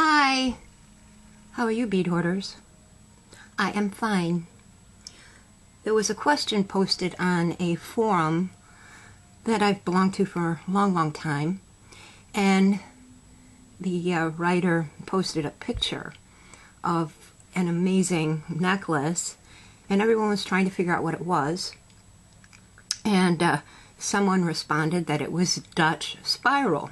Hi! How are you, bead hoarders? I am fine. There was a question posted on a forum that I've belonged to for a long time, and the writer posted a picture of an amazing necklace, and everyone was trying to figure out what it was. And someone responded that it was Dutch spiral.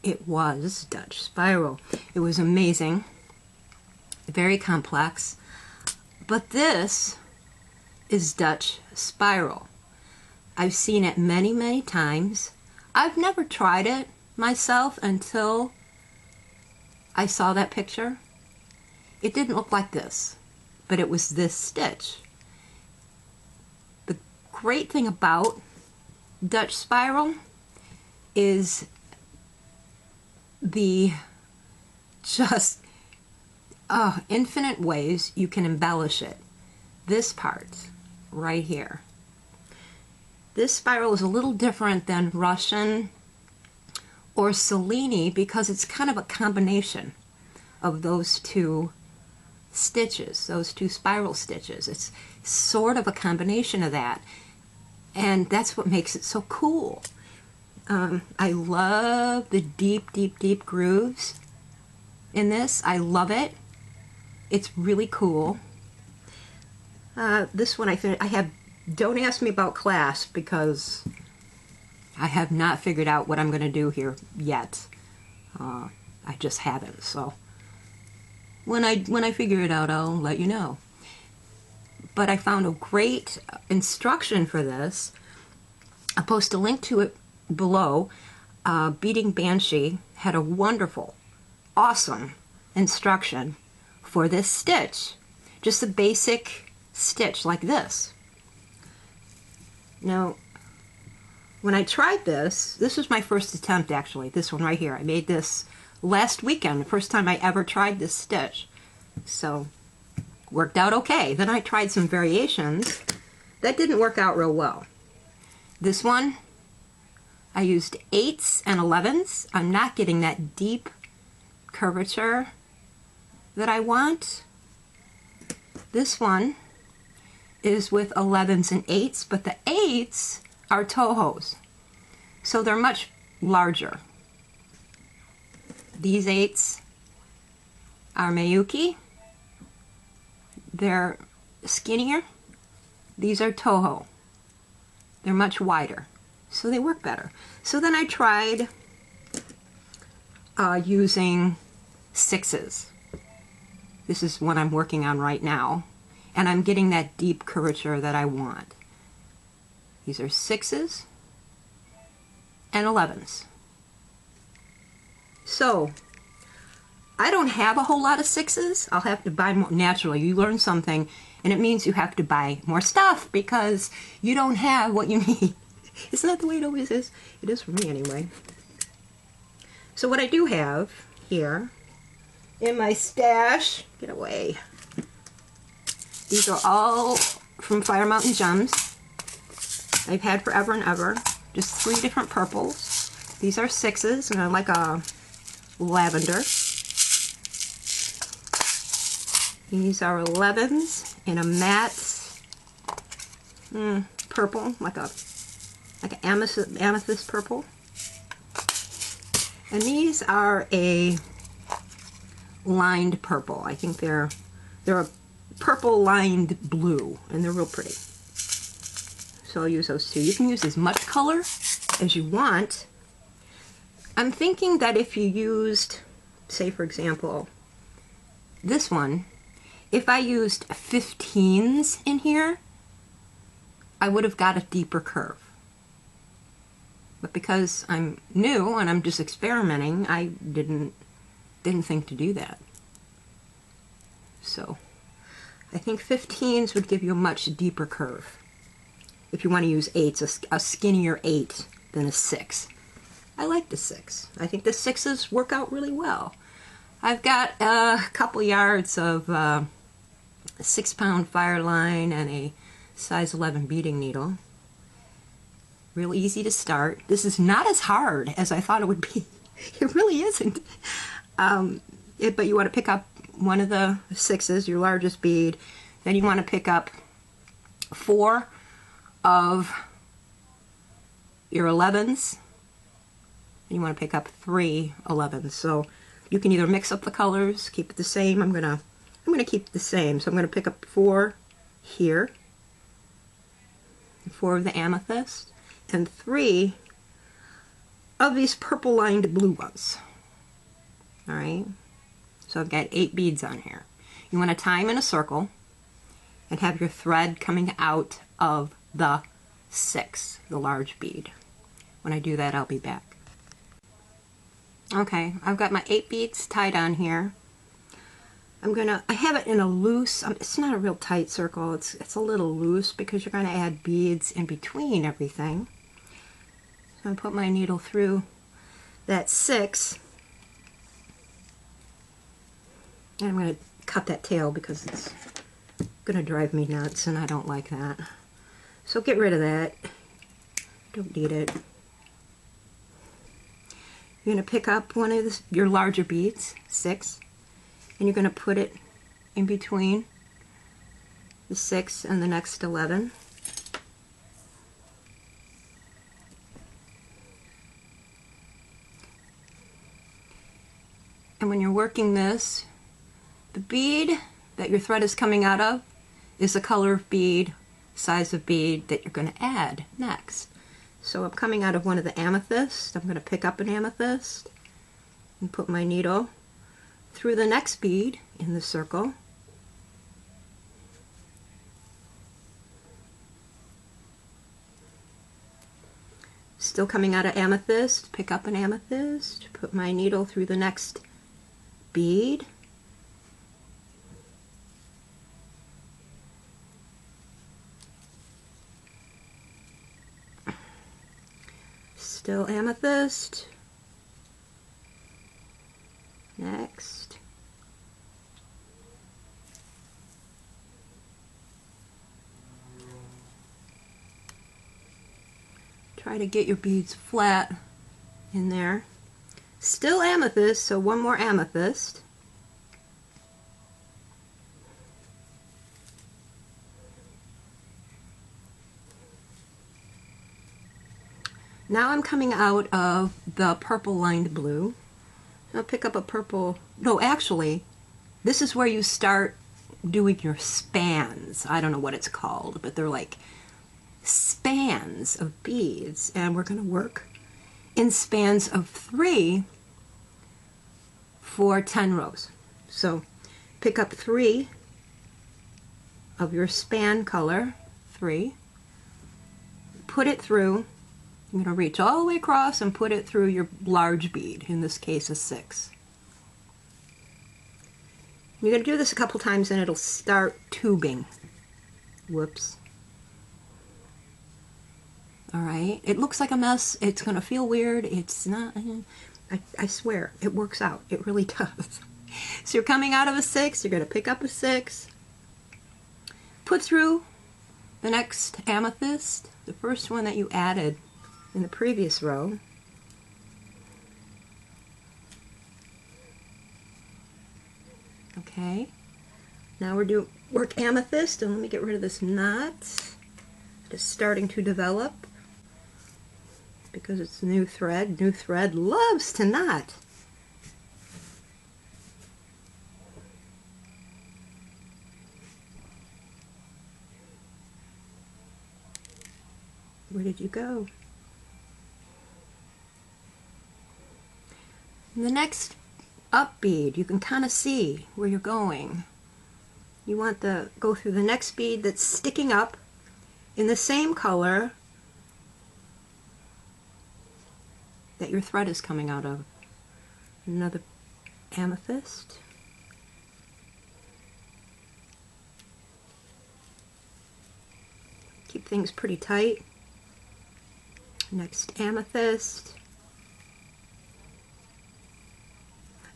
It was Dutch spiral. It was amazing, very complex, but this is Dutch spiral. I've seen it many times. I've never tried it myself until I saw that picture. It didn't look like this, but it was this stitch. The great thing about Dutch spiral is the just infinite ways you can embellish it. This part right here. This spiral is a little different than Russian or Cellini because it's kind of a combination of those two stitches, those two spiral stitches. It's sort of a combination of that, and that's what makes it so cool. I love the deep grooves in this. I love it. It's really cool. This one I have. Don't ask me about clasp because I have not figured out what I'm going to do here yet. I just haven't. So when I figure it out, I'll let you know. But I found a great instruction for this. I'll post a link to it below. Beading Banshee had a wonderful, awesome instruction for this stitch. Just a basic stitch like this. Now, when I tried this was my first attempt actually, this one right here. I made this last weekend, the first time I ever tried this stitch. So, worked out okay. Then I tried some variations. That didn't work out real well. This one, I used 8s and 11s. I'm not getting that deep curvature that I want. This one is with 11s and 8s, but the 8s are Tohos, so they're much larger. These 8s are Miyuki. They're skinnier. These are Toho. They're much wider, so they work better. So then I tried using 6s. This is what I'm working on right now, and I'm getting that deep curvature that I want. These are 6s and 11s. So I don't have a whole lot of 6s. I'll have to buy more. Naturally, you learn something, and it means you have to buy more stuff because you don't have what you need. Isn't that the way it always is? It is for me anyway. So what I do have here in my stash, get away. These are all from Fire Mountain Gems. I've had forever and ever. Just 3 different purples. These are 6s, and I like a lavender. These are 11s in a matte purple, like an amethyst purple. And these are a lined purple. I think they're a purple lined blue, and they're real pretty. So I'll use those two. You can use as much color as you want. I'm thinking that if you used, say for example, this one, if I used 15s in here, I would have got a deeper curve. But because I'm new and I'm just experimenting, I didn't think to do that. So I think 15s would give you a much deeper curve. If you want to use 8s, a skinnier 8 than a 6. I like the 6. I think the 6s work out really well. I've got a couple yards of 6-pound Fireline and a size 11 beading needle. Real easy to start. This is not as hard as I thought it would be. It really isn't. But you want to pick up one of the 6s, your largest bead. Then you want to pick up 4 of your 11s. And you want to pick up 3 11s. So you can either mix up the colors, keep it the same. I'm gonna keep it the same. So I'm gonna pick up 4 here, 4 of the amethyst, and 3 of these purple lined blue ones. All right. So I've got 8 beads on here. You want to tie them in a circle and have your thread coming out of the 6, the large bead. When I do that, I'll be back. Okay, I've got my 8 beads tied on here. I have it in a loose, it's not a real tight circle, it's a little loose because you're gonna add beads in between everything. So I'm gonna put my needle through that 6. And I'm going to cut that tail because it's going to drive me nuts and I don't like that. So get rid of that. Don't need it. You're going to pick up one of your larger beads, 6, and you're going to put it in between the 6 and the next 11. And when you're working this, the bead that your thread is coming out of is the color of bead, size of bead that you're going to add next. So I'm coming out of one of the amethysts. I'm going to pick up an amethyst and put my needle through the next bead in the circle. Still coming out of amethyst, pick up an amethyst, put my needle through the next bead. Still amethyst. Next. Try to get your beads flat in there. Still amethyst, so one more amethyst. Now I'm coming out of the purple lined blue. I'll pick up a purple, no actually, this is where you start doing your spans. I don't know what it's called, but they're like spans of beads, and we're going to work in spans of 3 for 10 rows. So pick up 3 of your span color, 3, put it through. I'm going to reach all the way across and put it through your large bead, in this case a 6. You're going to do this a couple times and it'll start tubing. Whoops. Alright, it looks like a mess, it's going to feel weird, it's not, I swear, it works out, it really does. So you're coming out of a 6, you're going to pick up a 6, put through the next amethyst, the first one that you added in the previous row. Okay, now we're doing work amethyst, and let me get rid of this knot. Just starting to develop because it's new thread. New thread loves to knot. Where did you go? In the next up bead, you can kind of see where you're going. You want to go through the next bead that's sticking up in the same color that your thread is coming out of. Another amethyst. Keep things pretty tight. Next amethyst.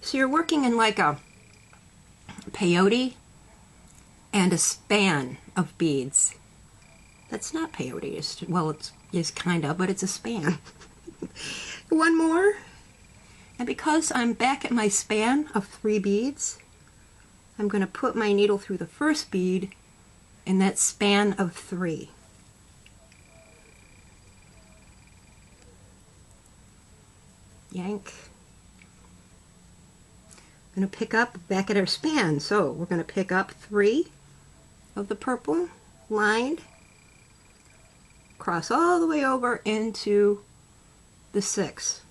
So you're working in like a peyote and a span of beads. That's not peyote, it's kind of, but it's a span. One more. And because I'm back at my span of 3 beads, I'm going to put my needle through the first bead in that span of 3. Yank. I'm going to pick up back at our span, so we're going to pick up 3 of the purple lined, cross all the way over into the 6.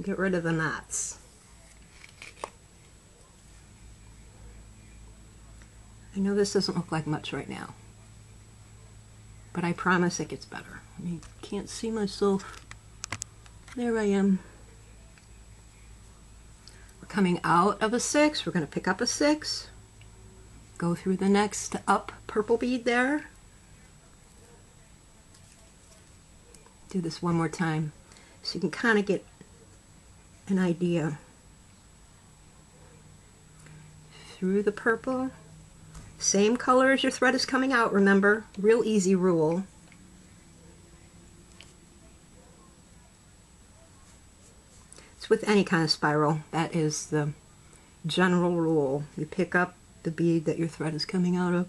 Get rid of the knots. I know this doesn't look like much right now, but I promise it gets better. I can't see myself. There I am. We're coming out of a 6. We're going to pick up a 6, go through the next up purple bead there. Do this one more time so you can kind of get an idea. Through the purple, same color as your thread is coming out, remember, real easy rule. It's with any kind of spiral, that is the general rule. You pick up the bead that your thread is coming out of.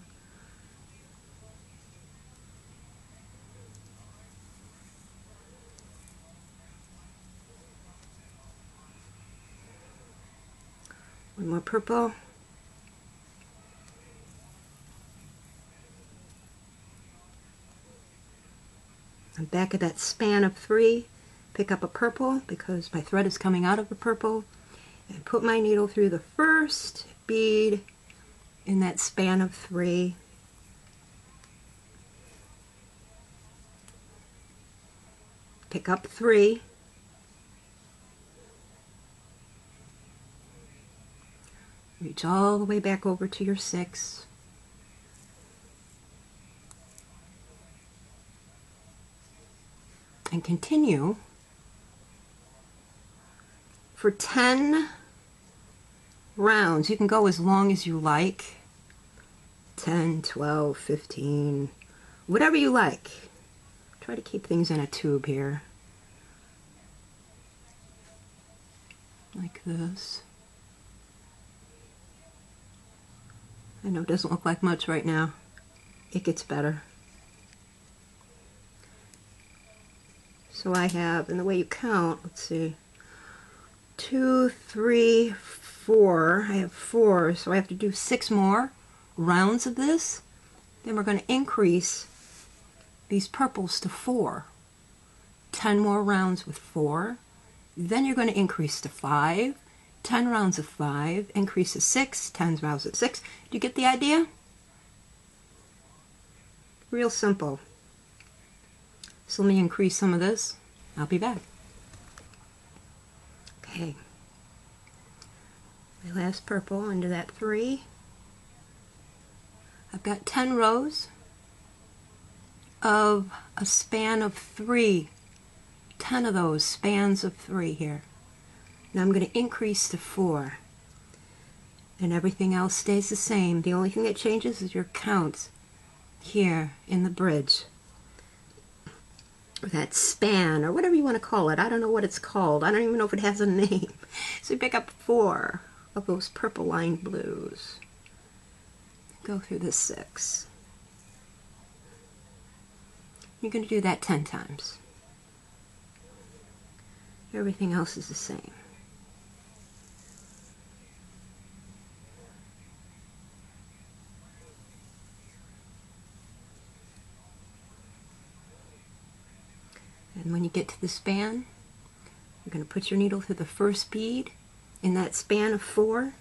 One more purple. I'm back at that span of 3. Pick up a purple because my thread is coming out of the purple, and put my needle through the first bead in that span of 3. Pick up 3. Reach all the way back over to your 6. And continue for 10 rounds. You can go as long as you like. 10, 12, 15, whatever you like. Try to keep things in a tube here. Like this. I know it doesn't look like much right now. It gets better. So I have, in the way you count, let's see, 2, 3, 4. I have 4, so I have to do 6 more rounds of this. Then we're going to increase these purples to 4. 10 more rounds with 4. Then you're going to increase to 5. 10 rounds of 5, increase to 6, 10 rounds of 6. Do you get the idea? Real simple. So let me increase some of this. I'll be back. Okay. My last purple into that 3. I've got 10 rows of a span of 3. 10 of those spans of 3 here. Now I'm going to increase to 4. And everything else stays the same. The only thing that changes is your count here in the bridge. Or that span, or whatever you want to call it. I don't know what it's called. I don't even know if it has a name. So you pick up 4 of those purple lined blues. Go through the 6. You're going to do that 10 times. Everything else is the same. And when you get to the span, you're going to put your needle through the first bead in that span of 4.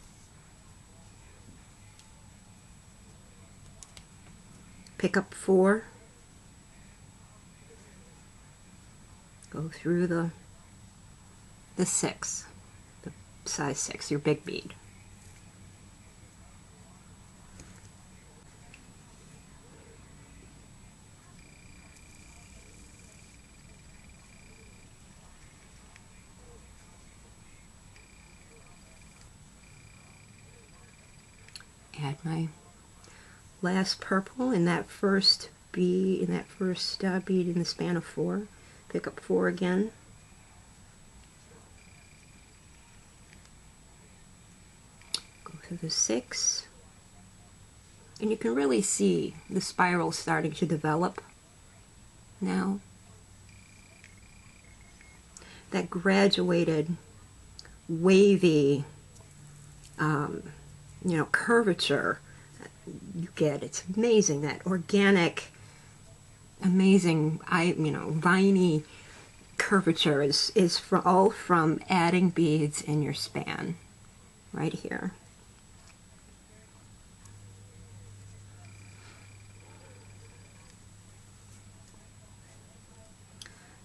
Pick up 4. Go through the 6, the size 6, your big bead. Add my last purple in that first bead, bead in the span of 4. Pick up 4 again. Go through the 6. And you can really see the spiral starting to develop now. That graduated, wavy, curvature you get. It's amazing, that organic, amazing, viney curvature is all from adding beads in your span right here.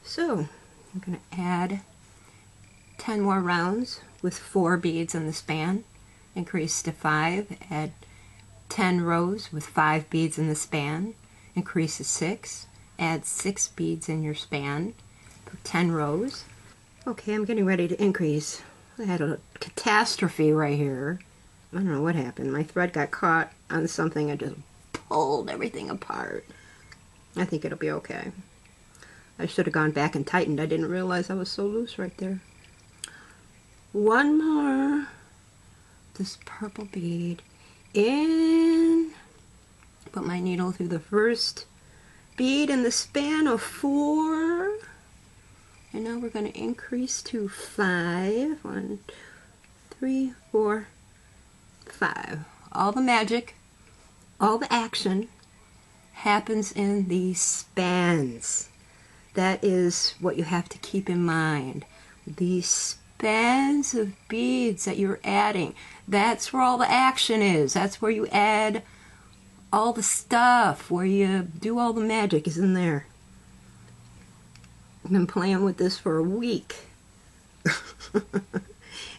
So I'm going to add 10 more rounds with 4 beads in the span, increase to 5, add 10 rows with 5 beads in the span, increase to 6, add 6 beads in your span for 10 rows. Okay, I'm getting ready to increase. I had a catastrophe right here. I don't know what happened. My thread got caught on something. I just pulled everything apart. I think it'll be okay. I should have gone back and tightened. I didn't realize I was so loose right there. One more. This purple bead in. Put my needle through the first bead in the span of 4. And now we're going to increase to 5. 1, 2, 3, 4, 5. All the magic, all the action happens in these spans. That is what you have to keep in mind. These spans of beads that you're adding, that's where all the action is. That's where you add all the stuff, where you do all the magic is in there. I've been playing with this for a week.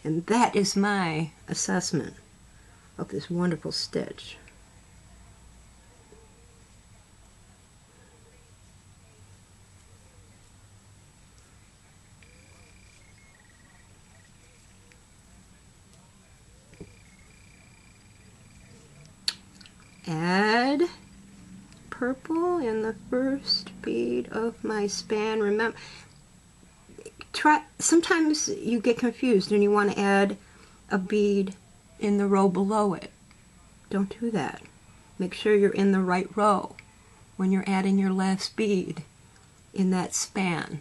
And that is my assessment of this wonderful stitch. Add purple in the first bead of my span. Remember, sometimes you get confused and you want to add a bead in the row below it. Don't do that. Make sure you're in the right row when you're adding your last bead in that span.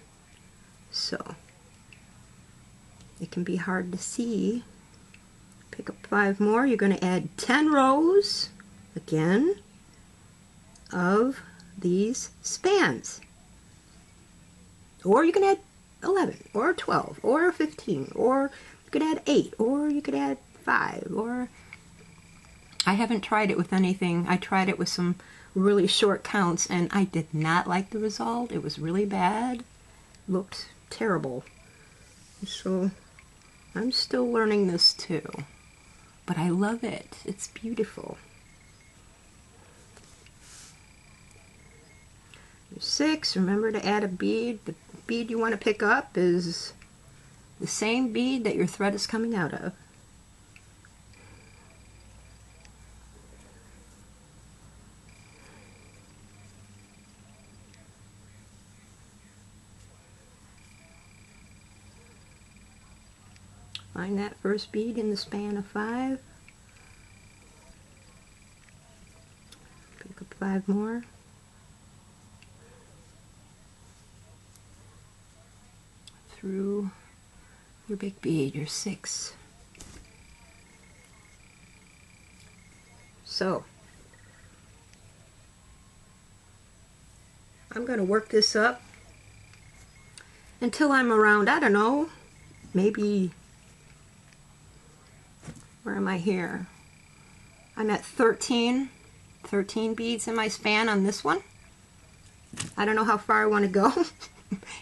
So it can be hard to see. Pick up 5 more. You're going to add 10 rows again of these spans. Or you can add 11 or 12 or 15, or you could add 8, or you could add 5, or I haven't tried it with anything. I tried it with some really short counts and I did not like the result. It was really bad. Looked terrible. So I'm still learning this too. But I love it. It's beautiful. 6, remember to add a bead. The bead you want to pick up is the same bead that your thread is coming out of. Find that first bead in the span of 5. Pick up 5 more. Through your big bead, your 6. So I'm going to work this up until I'm around, I don't know, maybe, where am I here? I'm at 13 beads in my span on this one. I don't know how far I want to go.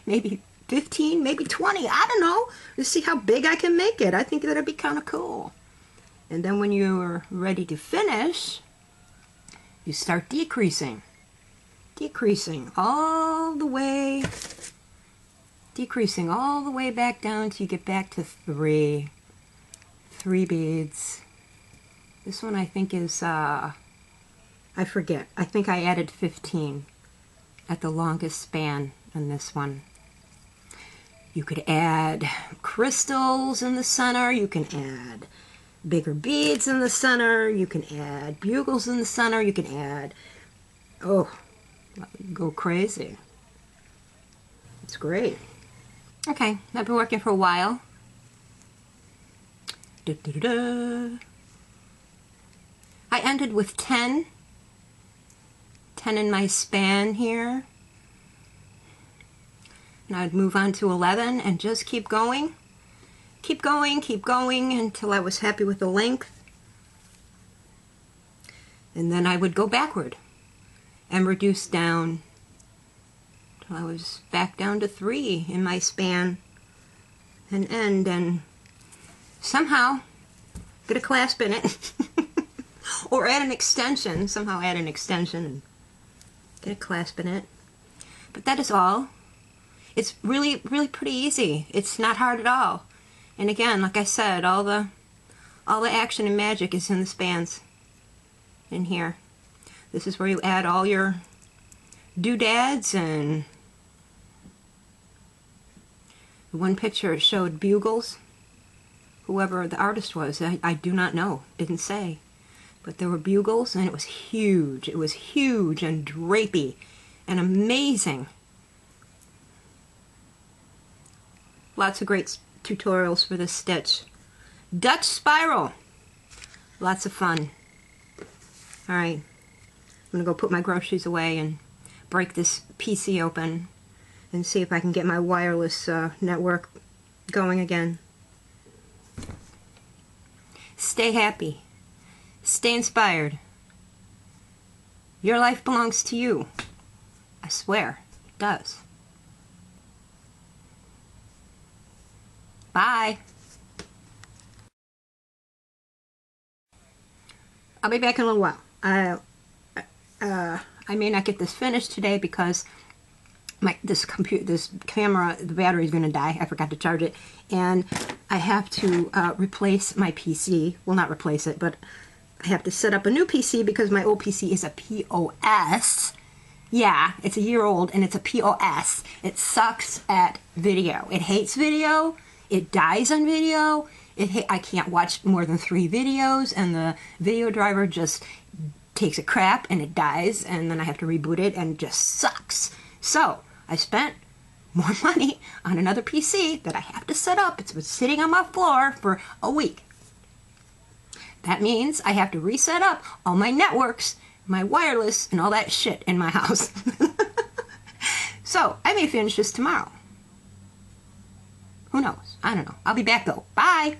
Maybe 15, maybe 20, I don't know. Let's see how big I can make it. I think that'd be kind of cool. And then when you're ready to finish, you start decreasing. Decreasing all the way back down till you get back to 3 beads. This one I think is I forget. I think I added 15 at the longest span in this one. You could add crystals in the center. You can add bigger beads in the center. You can add bugles in the center. You can add, oh, go crazy. It's great. Okay, I've been working for a while. Da, da, da, da. I ended with 10 in my span here. And I'd move on to 11 and just keep going. Keep going until I was happy with the length. And then I would go backward and reduce down till I was back down to 3 in my span and end, and somehow get a clasp in it. Or add an extension, somehow add an extension and get a clasp in it. But that is all. It's really pretty easy. It's not hard at all. And again, like I said, all the action and magic is in the spans in here. This is where you add all your doodads, and one picture showed bugles. Whoever the artist was, I do not know, didn't say. But there were bugles, and it was huge. It was huge and drapey and amazing. Lots of great tutorials for this stitch. Dutch spiral. Lots of fun. All right. I'm going to go put my groceries away and break this PC open and see if I can get my wireless network going again. Stay happy. Stay inspired. Your life belongs to you. I swear, it does. Bye. I'll be back in a little while. I may not get this finished today because this camera, the battery is going to die. I forgot to charge it, and I have to replace my PC. Well, not replace it, but I have to set up a new PC because my old PC is a POS. Yeah, it's a year old and it's a POS. It sucks at video. It hates video. It dies on video. I can't watch more than 3 videos, and the video driver just takes a crap and it dies, and then I have to reboot it, and it just sucks. So I spent more money on another PC that I have to set up. It's been sitting on my floor for a week. That means I have to reset up all my networks, my wireless, and all that shit in my house. So I may finish this tomorrow. Who knows? I don't know. I'll be back though. Bye!